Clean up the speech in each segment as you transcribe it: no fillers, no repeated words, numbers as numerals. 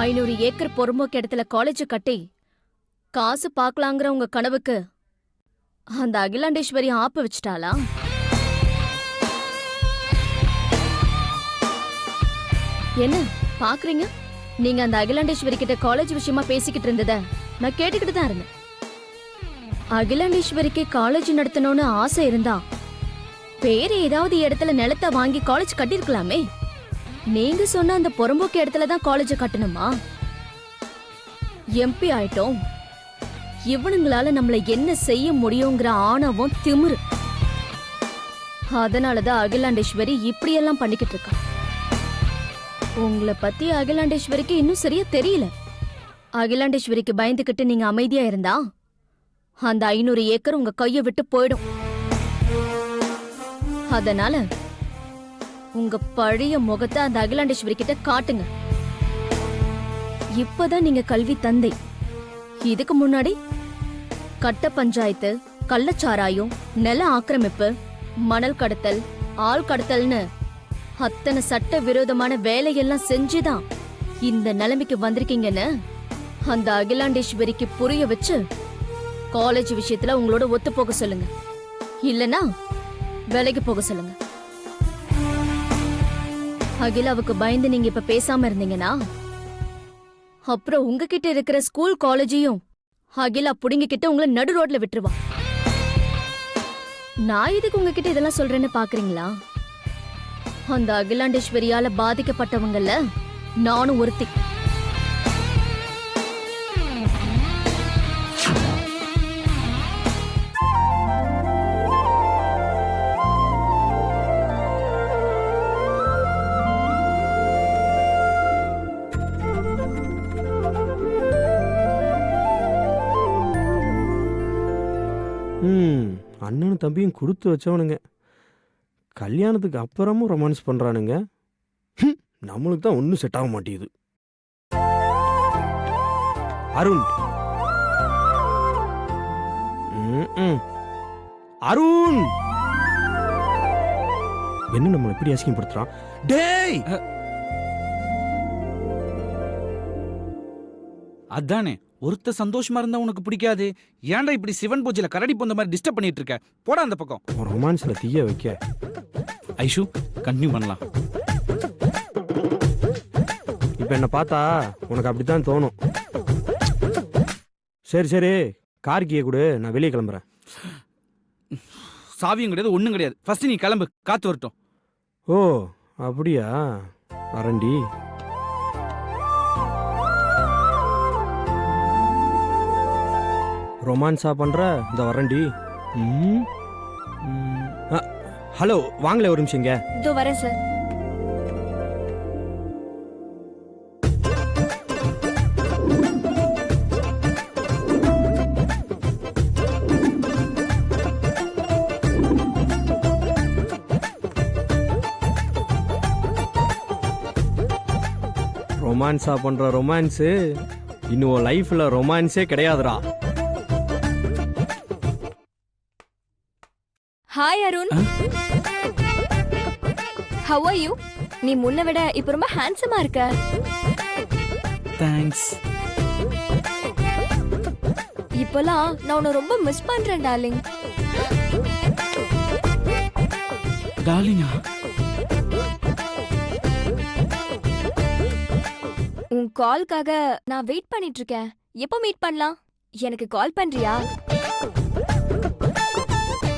500 acre பொறும்போக்கு இடத்துல college கட்டி காசு பாக்கலாங்கிற உங்க கனவுக்கு அந்த அகிலாண்டேஸ்வரி ஆப்பு வச்சிட்டாளா? என்ன பாக்குறீங்க? நீங்க அந்த அகிலாண்டேஸ்வரி கிட்ட காலேஜ் விஷயமா பேசிக்கிட்டு இருந்தத நான் கேட்டுக்கிட்டு தான் இருந்தேன். அகிலாண்டேஸ்வரிக்கு காலேஜ் நடத்தணும்னு ஆசை இருந்தா வேற ஏதாவது இடத்துல நிலத்தை வாங்கி காலேஜ் கட்டிருக்கலாமே. நீங்க சொன்ன அந்த பொறம்போக்கு இடத்துல தான் காலேஜ் கட்டணுமா? எம்பி ஆயிட்டோம், இவனுங்களால நம்மள என்ன செய்ய முடியுங்கிற ஆணவம் திமிரு. அதனாலதான் அகிலாண்டேஸ்வரி இப்படியெல்லாம் பண்ணிக்கிட்டு இருக்கா. உங்களை பத்தி அகிலாண்டேஸ்வரிக்கு இன்னும் சரியா தெரியல. அகிலாண்டேஸ்வரிக்கு பயந்துகிட்டு நீங்க அமைதியா இருந்தா அந்த 500 ஏக்கர் உங்க கைய விட்டு போயிடும். அதனால உங்க பழைய முகத்தை அந்த அகிலாண்டேஸ்வரி கிட்ட காட்டுங்க. இப்பதான் நீங்க கல்வி தந்தை. இதுக்கு முன்னாடி கட்ட பஞ்சாயத்து, கள்ளச்சாராயம், நில ஆக்கிரமிப்பு, மணல் கடத்தல், ஆள் கடத்தல்னு அத்தனை சட்ட விரோதமான வேலையெல்லாம் செஞ்சுதான் இந்த நிலைமைக்கு வந்திருக்கீங்கன்னு அந்த அகிலாண்டேஸ்வரிக்கு புரிய வச்சு காலேஜ் விஷயத்துல உங்களோட ஒத்து போக சொல்லுங்க. இல்லனா வேலைக்கு போக சொல்லுங்க. அகிலாவுக்கு பயந்து நீங்க இப்ப பேசாம இருந்தீங்கன்னா அப்புறம் உங்ககிட்ட இருக்கிற ஸ்கூல் காலேஜையும் அகிலா புடுங்கிக்கிட்டு உங்களை நடு ரோட்ல விட்டுருவா. நான் இதுக்கு உங்ககிட்ட இதெல்லாம் சொல்றேன்னு பாக்குறீங்களா? அந்த அகிலாண்டேஸ்வரியால பாதிக்கப்பட்டவங்கல்ல நானும் ஒருத்தி. அண்ணனும் தம்பியும் கொடுத்து வச்சவனுங்க. கல்யாணத்துக்கு அப்புறமும் ரொமான்ஸ் பண்றானுங்க. நம்மளுக்கு தான் ஒன்றும் செட் ஆக மாட்டேங்குது. அருண், அருண் என்ன நம்மளை எப்படி அசிங்கப்படுத்துறான்? டேய், அதானே ஒருத்த சந்தோஷமா இருந்தா உனக்கு பிடிக்காது. ஏன்டா இப்படி சிவன் பூஜையில கரடி போந்த மாதிரி டிஸ்டர்ப் பண்ணிட்டு இருக்க? போடா அந்த பக்கம். ரொமான்ஸ்ல தீய வைக்க. ஐஷு, கண்டினியூ பண்ணலாம். இப்ப என்ன பார்த்தா உனக்கு அப்படித்தான் தோணும். சரி சரி, கார் கீயை கொடு, நான் வெளியே கிளம்புறேன். சாவியும் கிடையாது, ஒண்ணும் கிடையாது. ஃபர்ஸ்ட் நீ கிளம்பு, காத்து வரட்டும். ஓ அப்படியா? வரண்டி. ரொமான்ஸா பண்ற? இந்த வரண்டி. ஹலோ, வாங்களே ஒரு நிமிஷம். இங்க இதோ வரேன் சார். ரொமான்ஸா பண்ற ரொமான்ஸு இன்னும் லைஃப்ல ரொமான்ஸே கிடையாதுடா. Hi Arun, how are you? நீ முன்ன விட இப்ப ரொம்ப ஹேண்ட்ஸமா இருக்க. தேங்க்ஸ். இப்போலாம் நான் உன்னை ரொம்ப மிஸ் பண்றேன் டார்லிங். டார்லிங்கா? உன் கால்காக நான் வெயிட் பண்ணிட்டு இருக்கேன். எப்போ மீட் பண்ணலாம்? எனக்கு கால் பண்றியா?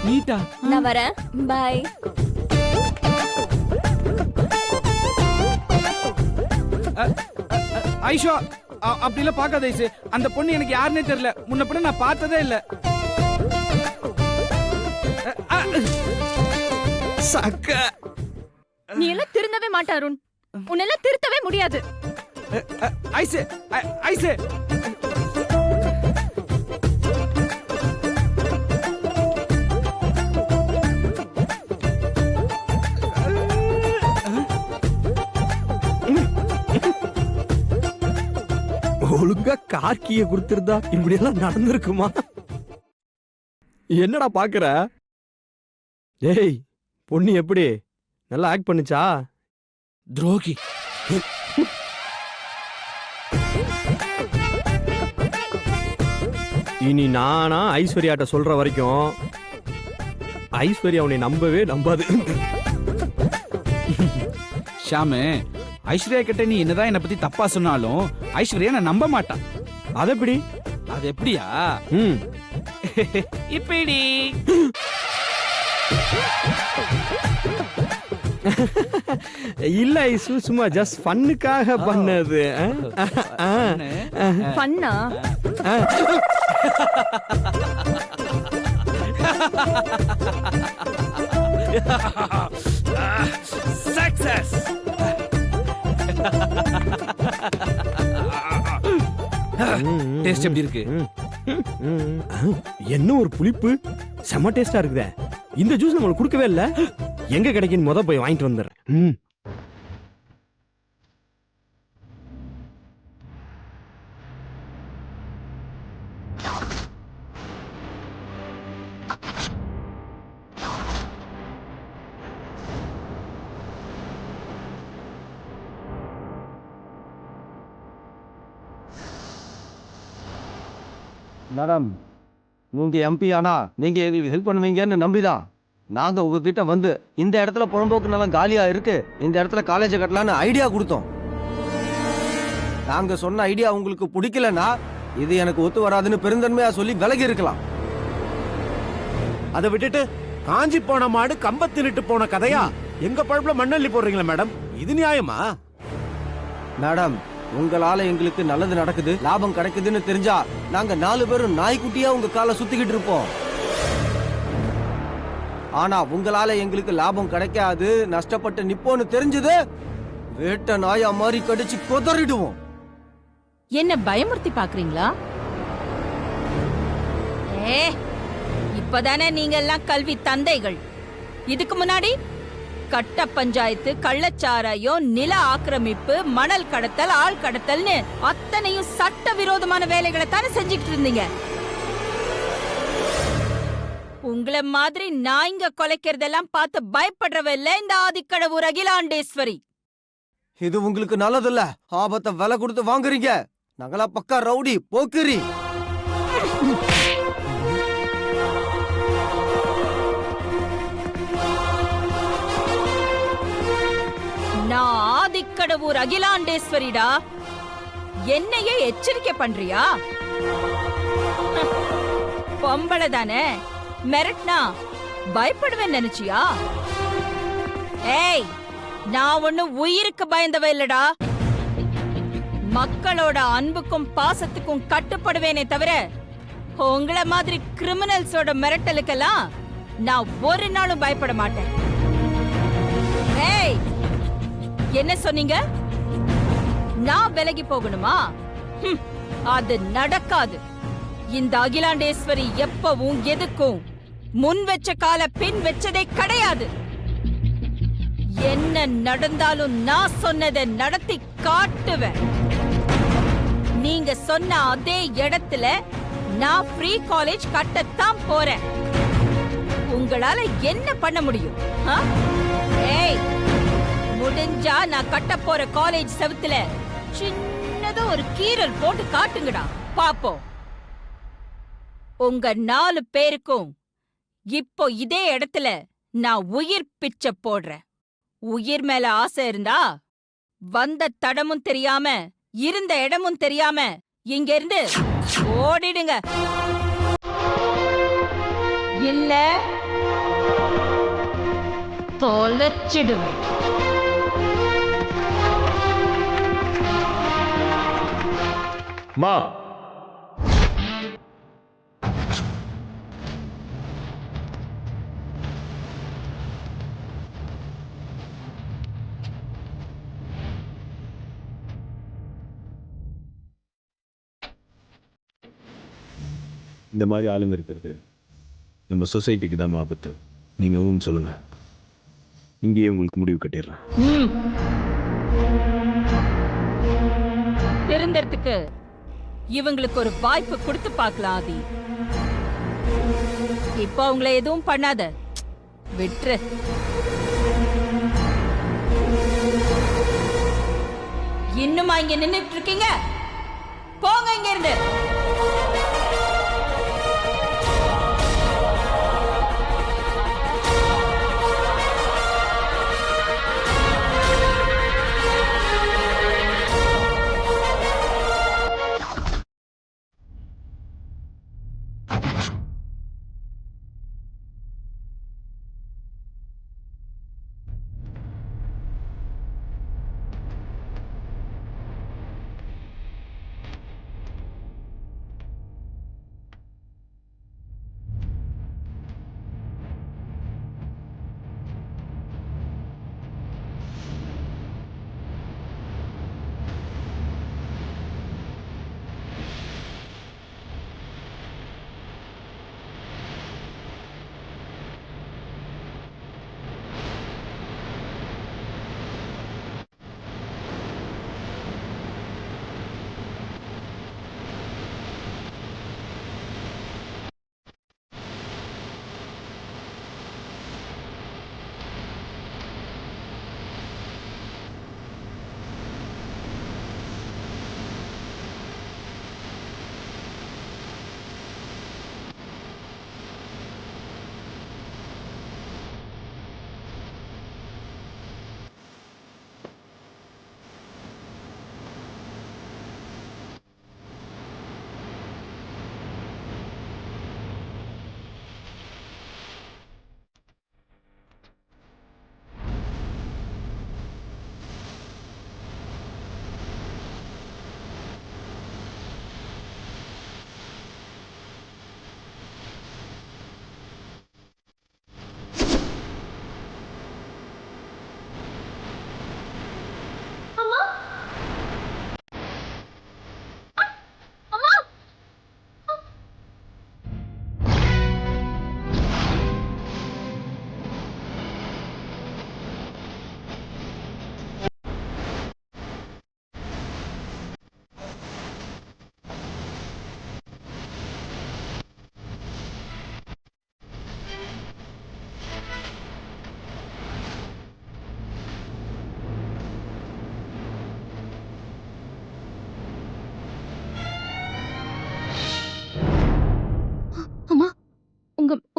நீட்டா? நான் வரேன். பை. ஐஷா, அப்படிலாம் பார்க்காத ஐசு. அந்த பொண்ணு எனக்கு யாருன்னே தெரியல. முன்ன பின்ன நான் பார்த்ததே இல்ல. சக்க. நீ எல்லாம் திருந்தவே மாட்ட அருண். உன்னெல்லாம் திருத்தவே முடியாது. ஐசு, ஐசு. ஒழுங்கா கார்கிய கொடுத்திருந்தா இப்படி எல்லாம் நடந்திருக்குமா? என்னடா பாக்குற? டேய், பொண்ணு எப்படி நல்லா ஆக்ட் பண்ணுச்சா? துரோகி. இனி நானா ஐஸ்வர்யாட்ட சொல்ற வரைக்கும் ஐஸ்வர்யா உன்னை நம்பவே நம்பாது. ஷாமு, ஐஸ்வர்யா கிட்ட நீ என்னதான் என்னை பத்தி தப்பா சொன்னாலும் ஐஸ்வர்யா நான் நம்ப மாட்டான். அது எப்படி? அது எப்படியா? ம் இப்படி இல்ல ஐசு, சும்மா ஜஸ்ட் ஃபன்னுக்காக பண்ணது. பண்ணா சக்சஸ். டேஸ்ட் எப்படி இருக்கு? என்ன ஒரு புளிப்பு, செம டேஸ்டா இருக்குதே. இந்த ஜூஸ் நம்மளுக்கு கொடுக்கவே இல்ல. எங்க கிடைக்குன்னு முத போய் வாங்கிட்டு வந்துடுறேன். மேடம், நீங்க எம்பி ஆனா நீங்க எங்களுக்கு ஹெல்ப் பண்ணுவீங்கன்னு நம்பிதான் நாங்க உங்ககிட்ட வந்து இந்த இடத்துல புறம்போக்கு நல்லா காலியா இருக்கு, இந்த இடத்துல காலேஜை கட்டலான்னு ஐடியா கொடுத்தோம். நாங்க சொன்ன ஐடியா உங்களுக்கு பிடிக்கலன்னா இது எனக்கு ஒத்து வராதுன்னு பெருந்தன்மையா சொல்லி விலகி இருக்கலாம். அதை விட்டுட்டு காஞ்சி போன மாடு கம்ப தின்னுட்டு போன கதையா எங்க பழப்புல மண்ணள்ளி போடுறீங்களா மேடம்? இது நியாயமா? மேடம், உங்களால எங்களுக்கு நல்லது நடக்குது, லாபம் கிடைக்குதுன்னு தெரிஞ்சா நாங்க 4 பேரும் நாய்க்குட்டியா உங்க காலை சுத்திக்கிட்டு இருப்போம். ஆனா உங்களால எங்களுக்கு லாபம் கிடைக்காது, நஷ்டப்பட்டு நிப்போன்னு தெரிஞ்சது வேட்ட நாயா மாதிரி கடிச்சு கொதறிடுவோம். என்ன பயமுறுத்தி பாக்குறீங்களா? இப்பதானே நீங்க எல்லாம் கல்வி தந்தைகள். இதுக்கு முன்னாடி கட்ட பஞ்சாயத்து, கள்ளச்சாராயம், நில ஆக்கிரமிப்பு, மணல் கடத்தல், ஆள் கடத்தல்னு அத்தனையும் சட்ட விரோதமான வேலைகளை தானே செஞ்சுக்கிட்டு இருந்தீங்க. உங்களை மாதிரி நாய்ங்க கொலைக்கிறதெல்லாம் பார்த்து பயப்படுறவ இல்ல இந்த ஆதிக்கடவுர் அகிலாண்டேஸ்வரி. இது உங்களுக்கு நல்லதில்ல, ஆபத்தை விலை கொடுத்து வாங்குறீங்க. நாங்களா பக்கா ரவுடி போக்கிரி. நான் ஆதிக்கடவுர் அகிலாண்டேஸ்வரிடா. என்னையே எச்சரிக்கை பண்றியா? பொம்பளை தானே, மிரட்னா பயப்படுவேன் நினைச்சியா? ஏய், நான் ஒண்ணு உயிருக்கு பயந்தவ இல்லடா. மக்களோட அன்புக்கும் பாசத்துக்கும் கட்டுப்படுவேனே தவிர உங்கள மாதிரி கிரிமினல்ஸோட மிரட்டலுக்கெல்லாம் நான் ஒரு நாளும் பயப்பட மாட்டேன். ஏய், என்ன சொன்னீங்க? நான் விலகி போகணுமா? அது நடக்காது. இந்த அகிலாண்டேஸ்வரி எப்பவும் எதுக்கும் முன் வச்ச கால பின் வச்சதே கிடையாது. என்ன நடந்தாலும் நான் சொன்னதை நடத்தி காட்டுவேன். நீங்க சொன்ன அதே இடத்துல நான் ஃப்ரீ காலேஜ் கட்டத்தான் போறேன். உங்களால என்ன பண்ண முடியும்? ஏய், முடிஞ்சா நான் கட்ட போற காலேஜ் செவுத்துல சின்னதா ஒரு கீறல் போட்டு காட்டுங்கடா, பாப்போம். உங்க 4 பேருக்கும் இப்போ இதே இடத்துல நான் உயிர் பிச்சை போடுறேன். உயிர் மேல ஆசை இருந்தா வந்த தடமும் தெரியாம இருந்த இடமும் தெரியாம இங்க இருந்து ஓடிடுங்க. இல்ல தொலைச்சிடுவேன். மா, இந்த மாதிரி ஆளுங்க இருக்கிறது நம்ம சொசைட்டிக்கு தான் ஆபத்து. நீங்கள் சொல்லுங்க, இங்கேயே உங்களுக்கு முடிவு கட்டிடுறேன். தெரிந்ததுக்கு இவங்களுக்கு ஒரு வாய்ப்பு கொடுத்து பார்க்கலாம். ஆதி, இப்போ அவங்கள எதுவும் பண்ணாத, விட்டுரு. இன்னுமா இங்க நின்னுட்டு இருக்கீங்க? போங்க இங்க இருந்து.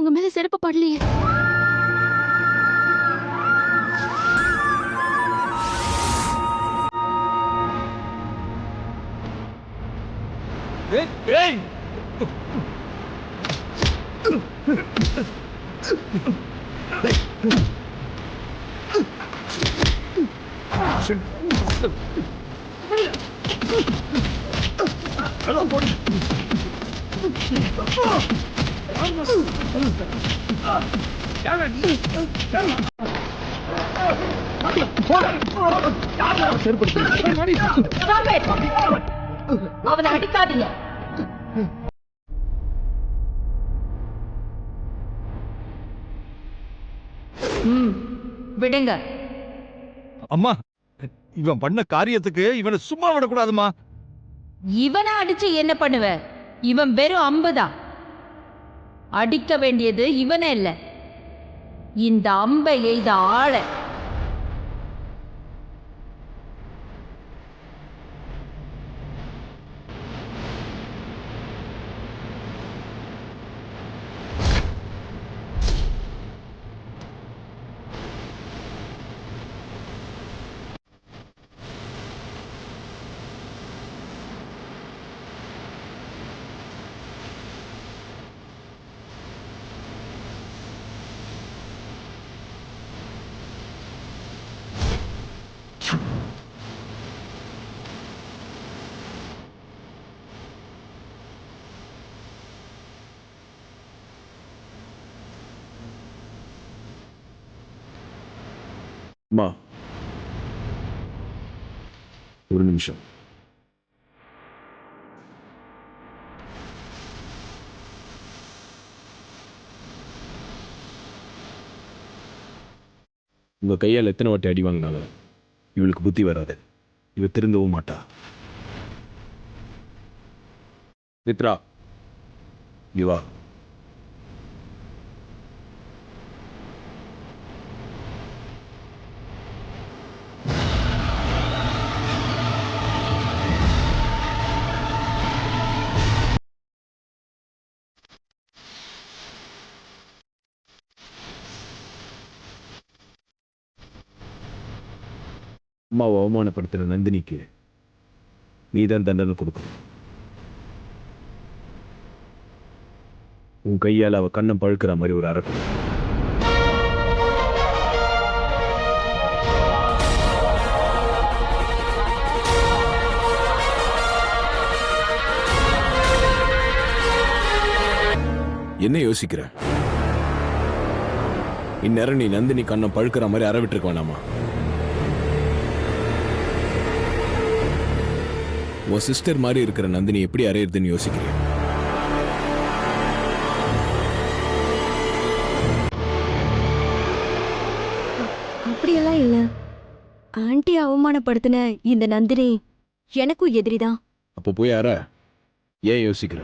அவங்க மேல செருப்பு படலையே. அவனை அடிக்காதீங்க. விடுங்க. அம்மா, இவன் பண்ண காரியத்துக்கு இவனை சும்மா விடக்கூடாதுமா. இவனை அடிச்சு என்ன பண்ணுவ? இவன் வெறும் அம்புதான். அடிக்க வேண்டியது இவனே இல்ல, இந்த அம்பை எய்த ஆள. அம்மா, ஒரு நிமிஷம். உங்க கையால் எத்தனை வாட்டி அடி வாங்கினாலும் இவளுக்கு புத்தி வராது. இவ திருந்தவும் மாட்டா. மித்ரா, இங்க வா. அம்மாவை அவமானப்படுத்துற நந்தினிக்கு நீதான் தண்டனை கொடுக்கணும். உன் கையால் அவ கண்ணம் பழுக்கிற மாதிரி ஒரு அரட்டு. என்ன யோசிக்கிற? இந்நேரம் நீ நந்தினி கண்ணம் பழுக்கிற மாதிரி அறவிட்டுருக்க வேணாமா? உன் சிஸ்டர் மாதிரி இருக்கிற நந்தினி எப்படி அறையிறதுன்னு யோசிக்கிறேன். அப்படியெல்லாம் இல்ல. ஆண்டி அவமானப்படுத்தின இந்த நந்தினி எனக்கும் எதிரிதான். அப்போ போய் அற. ஏன் யோசிக்கிற?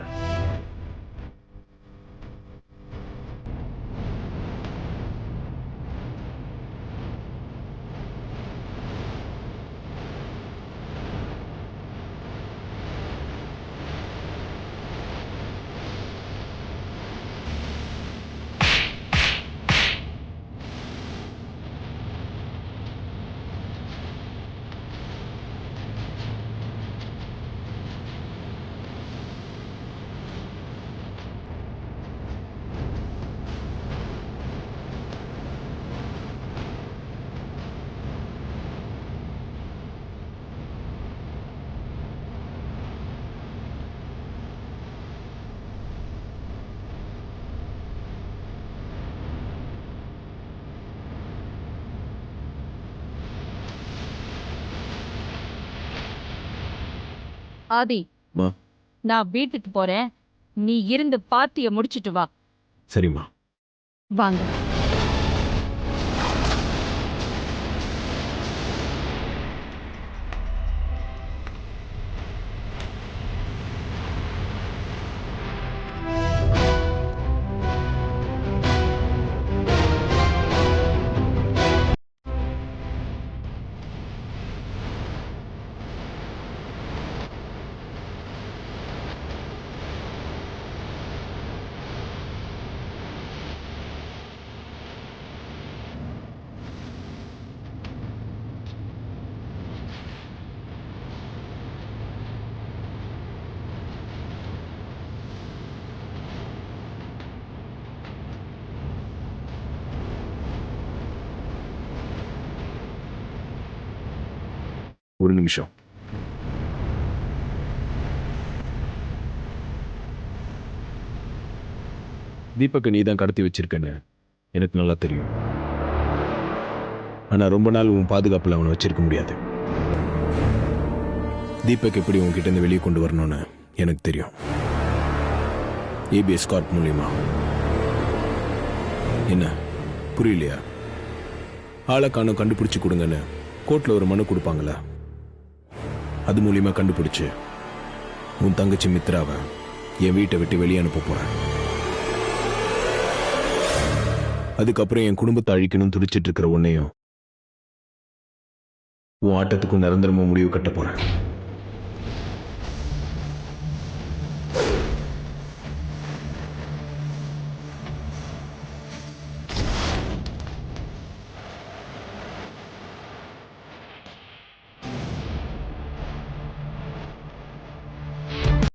ஆதி, மா. நான் வீட்டுக்கு போறேன். நீ இருந்து பாத்திய முடிச்சிட்டு வா. சரிம்மா. வாங்க. ஒரு நிமிஷம். தீபக்கை நீ தான் கடத்தி வச்சிருக்கேன்னு எனக்கு நல்லா தெரியும். ஆனா ரொம்ப நாள் உன் பாதுகாப்புல அவனை வச்சிருக்க முடியாது. தீபக் எப்படி உன்கிட்ட இருந்து வெளியே கொண்டு வரணும்னு எனக்கு தெரியும். ஏபிஎஸ் கார்ப் மூலியமா. என்ன புரியலையா? ஆளை காணோம் கண்டுபிடிச்சு கொடுங்கன்னு கோர்ட்ல ஒரு மனு கொடுப்பாங்களா? அது மூலியமா கண்டுபிடிச்சு உன் தங்கச்சி மித்ராவை என் வீட்டை விட்டு வெளியே அனுப்ப போறேன். அதுக்கப்புறம் என் குடும்பத்தை அழிக்கணும்னு துடிச்சிட்டு இருக்கிற உன்னையும் உன் ஆட்டத்துக்கும் நிரந்தரமா முடிவு கட்ட போறேன்.